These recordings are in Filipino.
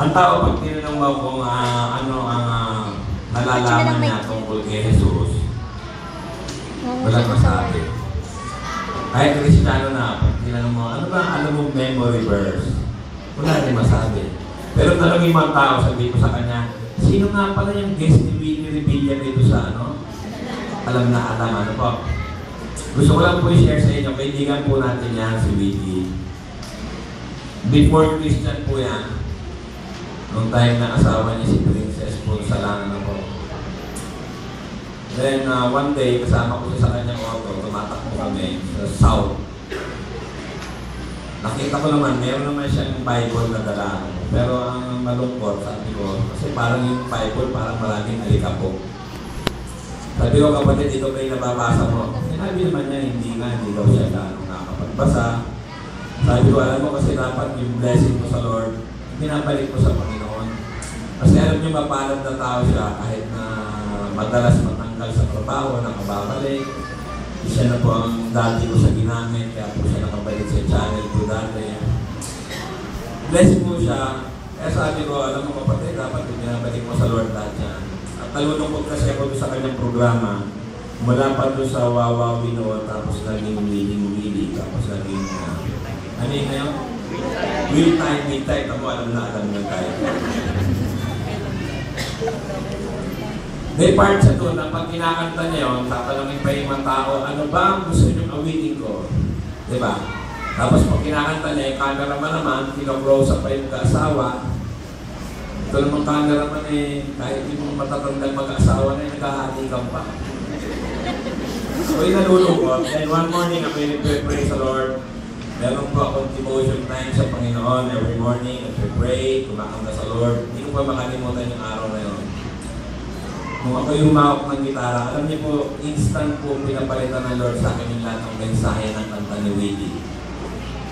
Ang tao pag tinanong mo kung ano ang nalalaman niya tungkol kay Jesus, walang masabi. Kahit Kristiyano na, pag tinanong mo, ano ba alam mo memory verse? Wala rin masabi. Pero talagang yung mga tao, sabi ko sa kanya, sino nga pala yung guest ni Willie Revilla dito sa ano? Alam na alam, ano po? Gusto ko lang po i-share sa inyo, kaibigan po natin yan si Willie. Before Christian po yan, nung time na asawa niya si Princess po sa Langan po. Then one day, kasama ko siya sa kanyang auto, tumatakbo kami sa South. Nakita ko naman, meron naman siyang Bible na dala. Pero ang malungkot, sabi ko, kasi parang yung Bible, parang maraming alikabok. Sabi ko, kapatid, ito ba yung nababasa mo? Sinabi naman niya, hindi daw siya gano'ng nakapagbasa. Sabi ko, alam mo kasi dapat yung blessing mo sa Lord, pinabalik mo sa Panginoon. Kasi alam niyo, mapalad na tao siya kahit na madalas matanggal sa trabaho, nakababalik. Siya na po ang dati ko siya ginamit, kaya po siya nakabalik sa channel ko dati. Blessing mo siya. Kaya sabi ko, alam mo kapatid, dapat pinabalik mo sa Lord lahat yan. At nalulungkot kasi ako sa kanyang programa. Mula pa doon sa Wawawi noon, tapos naging Willing, tapos naging, ano yun ngayon? Will time. Ako alam na tayo. May part siya doon na pag kinakanta niya yun, tatanungin pa yung mga tao, ano ba ang gusto niyong awitin ko? Diba? Tapos pag kinakanta niya, yung cameraman naman, kino-close up pa yung mag-asawa. Ito namang cameraman kahit yung matatandang mag-asawa na yung nagkahalikan pa. So yung nalulungkot. And one morning, I'm really praise the Lord. Meron po akong devotion time sa Panginoon every morning. As we pray, kumakanta sa Lord. Hindi ko pa makalimutan yung araw na yun. Nung ako yung humawak ng gitara, alam niyo po, instant po pinapalitan ng Lord sa akin yung lahat ng mensahe ng kanta ni Willie.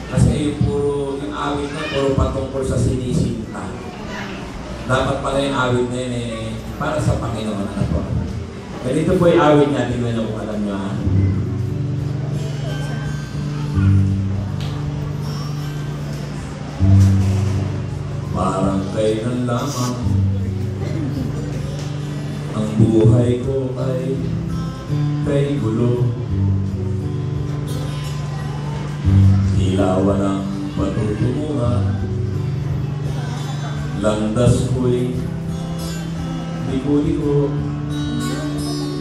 Kasi yung awit niya, puro patungkol sa sinisinta. Dapat pala yung awit na yun para sa Panginoon. Ano po? Ganito po yung awit niya, tingnan niyo kung alam niyo ha. Parang kailan lamang ang buhay ko ay kay gulo. Tila walang patutunguhan, landas ko'y liko-liko.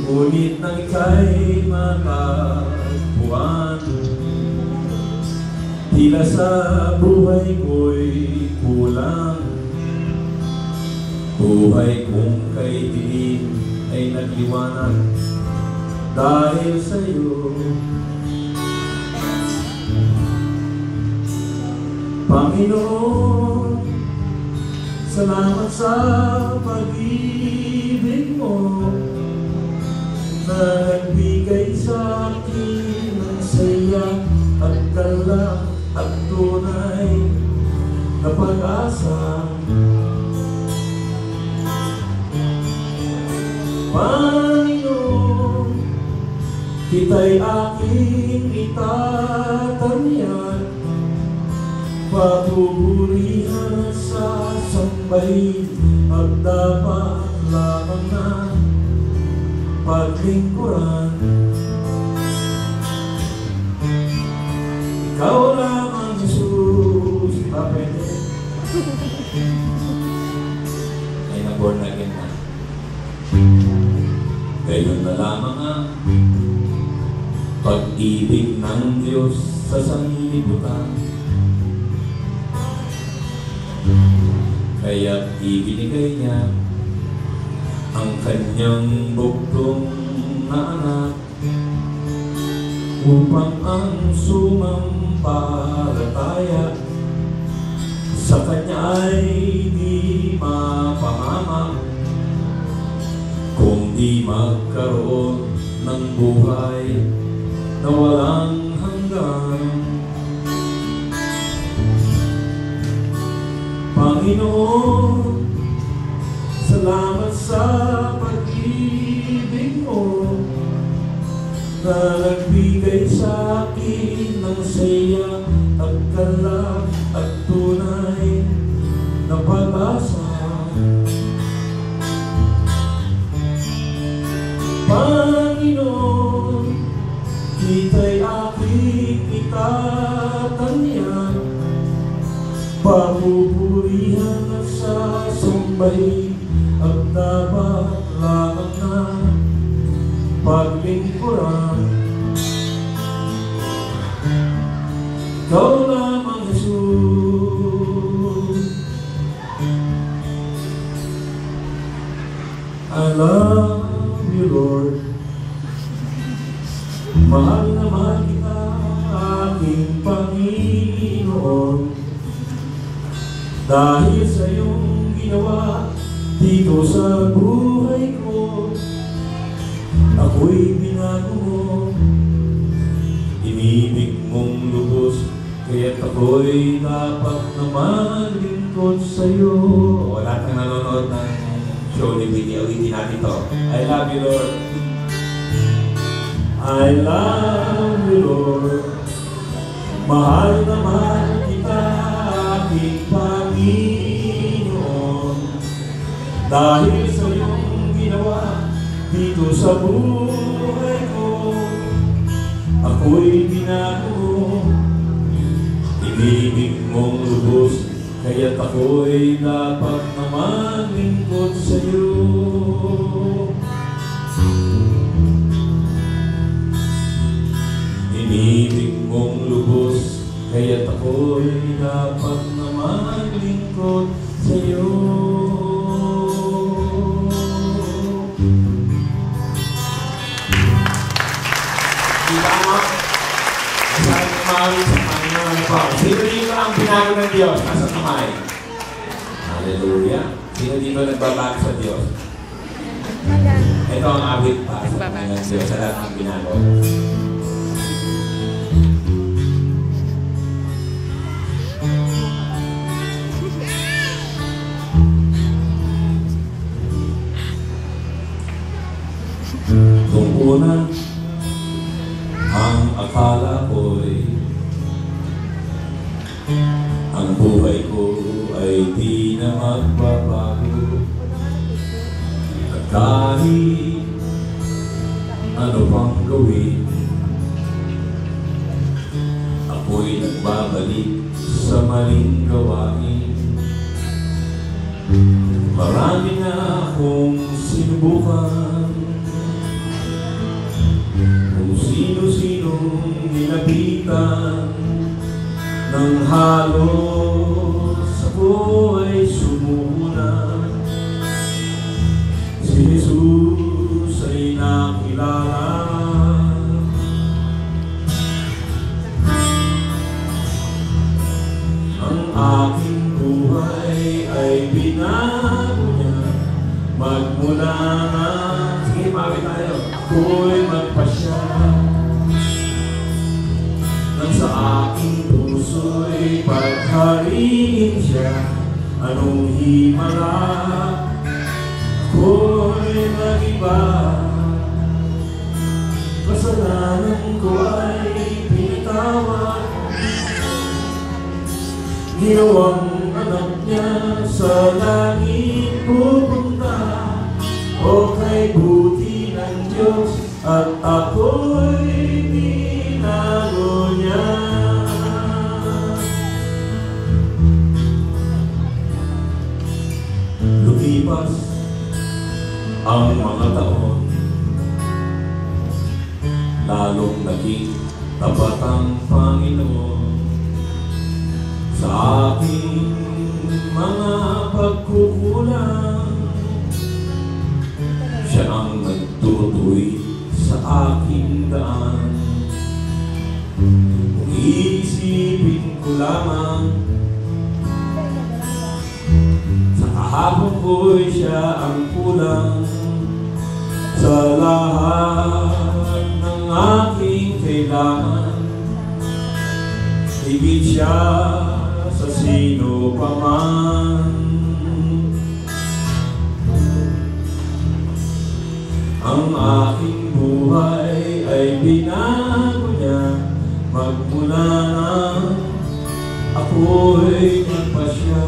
Ngunit nang ika'y matagpuan, tila sa buhay ko'y kulang. Buhay kong kay dilim ay nagliwanag dahil sa'yo. Panginoon, salamat sa pag-ibig mo na nagbigay sa akin ng saya at galak at tunay na pag-asa. Panginoon, kita'y aking itatanyag, papupurihan sa sambahin at dapat lamang na paglingkuran. Ikaw lang ang Jesus, papete. Ay na-born again na. Gayon na lamang ang pag-ibig ng Diyos sa sanlibutan. Kaya't ibinigay niya ang kanyang bugtong na anak upang ang sumampalataya sa kanya ay di mapamamak, kung di magkaroon ng buhay na walang hanggan. Panginoon, salamat sa pag-ibig mo na nagbigay sa akin ng saya at galak at tunay na pag-asa. itatanya, papupurihan at sasumbay, at dapat lamang na paglingkuran. Ikaw lamang, Jesus. I love you, Lord. Mahal na mahal kita, aking Panginoon, dahil sa iyong ginawa dito sa buhay ko. Ako'y binago mo, inibig mong lubos, kaya't ako'y dapat na maglingkod sa'yo. Wala kang nanonood ng show ni Vicky, ulitin natin to. I love you, Lord. I love you, Lord. Mahal na mahal kita, aking Panginoon, dahil sa iyong ginawa dito sa buhay ko. Ako'y binago, inibig mong lubos, kaya't ako'y dapat na maglingkod sa'yo. Inibig mong lubos, kaya't ako'y dapat na maglingkod sa'yo. Diba mo? Masabi kumawin sa Panginoon po. Sino dito ang binago ng Diyos? Nasa kamay. Hallelujah. Sino dito nagbabago sa Diyos? Ito ang awit pa sa Panginoon ng Diyos sa lahat ng binago. Kung una, ang akala ko'y ang buhay ko ay di na magbabago, at kahit ano pang gawin, ako'y nagbabalik sa maling gawain. Marami na akong sinubukan, kung sino-sinong nilapitan, nang halos ako ay sumuna. Si Jesus ay nakilala, ang aking buhay ay binago niya. Magmula na, sige, mawin tayo, ako'y magpasya, nang sa aking puso'y paghariin siya. Anong himala, ako'y nag-iba, kasalanan ko ay pinatawad. Ginawang anak niya sa langit pupunta, o kay buti ng Diyos, at ako'y binago niya. Lumipas ang mga taon, lalong naging tapat ang Panginoon sa aking mga pagkukulang. Siya ang nagtutuloy sa aking daan. Kung iisipin ko lamang, sa kahapon ko'y siya ang kulang. Sa lahat ng aking kailangan, higit siya sa sino pa man. Ang aking buhay ay binago niya. Magmula na ako'y nagpasya,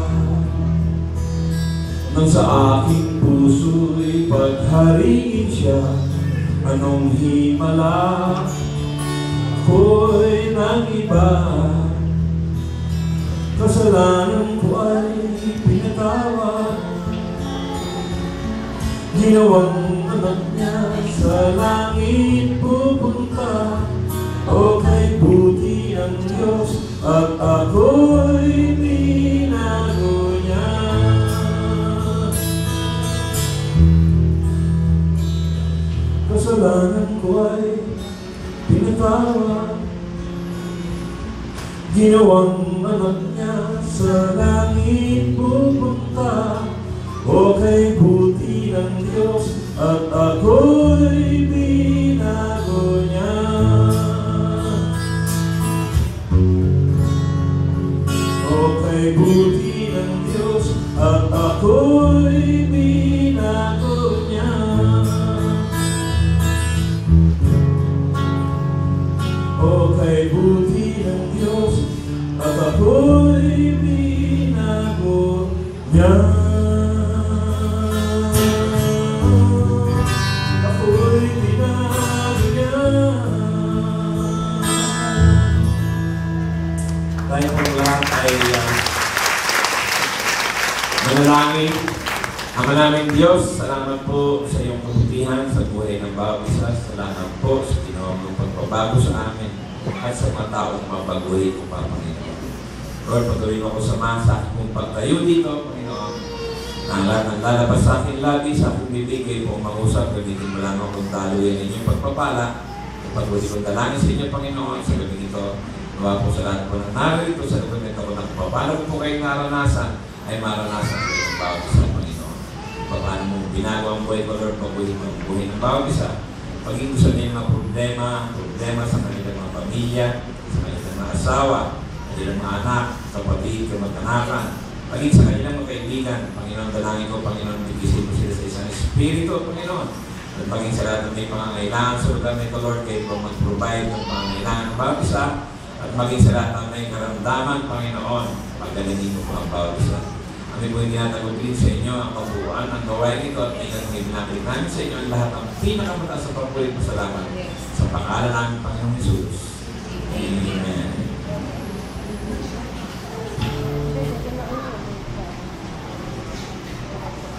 nang sa aking puso'y paghariin siya. Anong himala, ako'y ng iba, kasalanan ko ay pinatawad. Ginawang anak niya sa langit pupunta, o kay buti ang Diyos at ako'y binago niya. Kasalanan ko ay pinatawad. Ginawang anak niya sa langit pupunta, o kay buti ng Diyos at ako'y binago niya. O kay buti ng Diyos at ako'y binago niya. O kay buti ng Diyos at ako'y binago niya. Ako'y binago niya. Tayo pong lahat ay manalangin. Ama naming Diyos, salamat po sa iyong kabutihan sa buhay ng bawat isa. Salamat po sa ginawa mong pagbabago sa amin at sa mga taong mabaguhin ko pa, Panginoon. Lord, patuloy mo ako sa aking pagtayo dito, Panginoon. Ang lalabas sa akin lagi, sa aking bibigay po mag-usap, gamitin mo lang akong taluyan ng inyong pagpapala. Patuloy kong dalangin sa inyo, Panginoon, sa gabi ito. Nawa po sa lahat po ng narito, sa lahat po ng pagpapala ko po kayong naranasan, ay maranasan ko yung bawat isa, Panginoon. Paano mo binago ang buhay ko, Lord, pagbuhin mo ang buhay ng bawat isa. Paging gusto niya mga problema sa kanilang mga pamilya, sa kanilang mga asawa, kanilang mga anak, kapatid, kamag-anakan, paging sa kanilang mga kaibigan, Panginoon, dalangin ko, Panginoon, bigisin mo sila sa isang espiritu, Panginoon. At paging sa lahat ng may pangangailangan, sulutan nito, Lord, kayo po mag-provide ng pangangailangan ng bawat isa, at maging sa lahat ng may karamdaman, Panginoon, paggalingin mo po ang bawat isa. Kami po yung tinatagutin sa inyo ang kabuuan ng gawain ito at may binabalik namin sa inyo ang lahat ng pinakamataas sa papulit mo salamat sa pangalan namin, Panginoong Jesus. Amen.